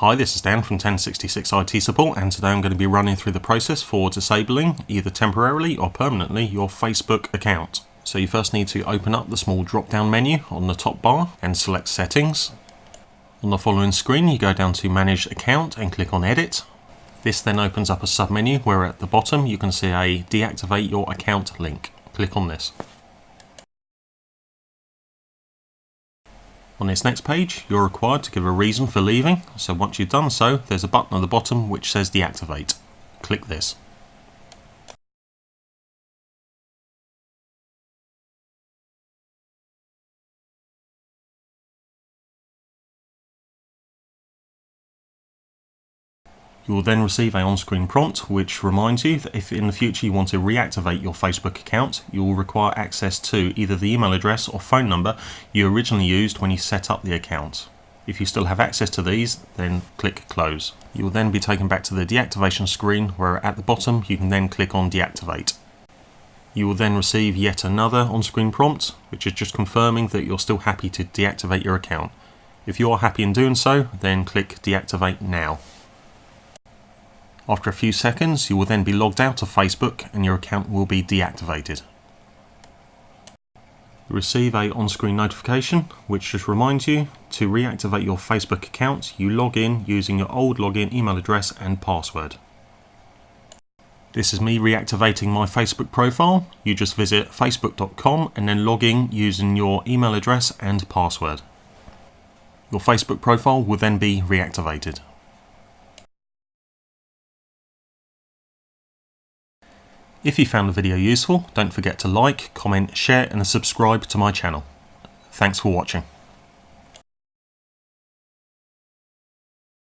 Hi, this is Dan from 1066 IT Support, and today I'm going to be running through the process for disabling, either temporarily or permanently, your Facebook account. So you first need to open up the small drop-down menu on the top bar and select Settings. On the following screen, you go down to Manage Account and click on Edit. This then opens up a submenu where at the bottom you can see a Deactivate Your Account link. Click on this. On this next page, you're required to give a reason for leaving, so once you've done so, there's a button at the bottom which says Deactivate. Click this. You will then receive an on-screen prompt which reminds you that if in the future you want to reactivate your Facebook account, you will require access to either the email address or phone number you originally used when you set up the account. If you still have access to these, then click Close. You will then be taken back to the deactivation screen where at the bottom you can then click on Deactivate. You will then receive yet another on-screen prompt which is just confirming that you're still happy to deactivate your account. If you are happy in doing so, then click Deactivate Now. After a few seconds, you will then be logged out of Facebook and your account will be deactivated. You receive a on-screen notification which just reminds you to reactivate your Facebook account. You log in using your old login email address and password. This is me reactivating my Facebook profile. You just visit facebook.com and then log in using your email address and password. Your Facebook profile will then be reactivated. If you found the video useful, don't forget to like, comment, share and subscribe to my channel. Thanks for watching.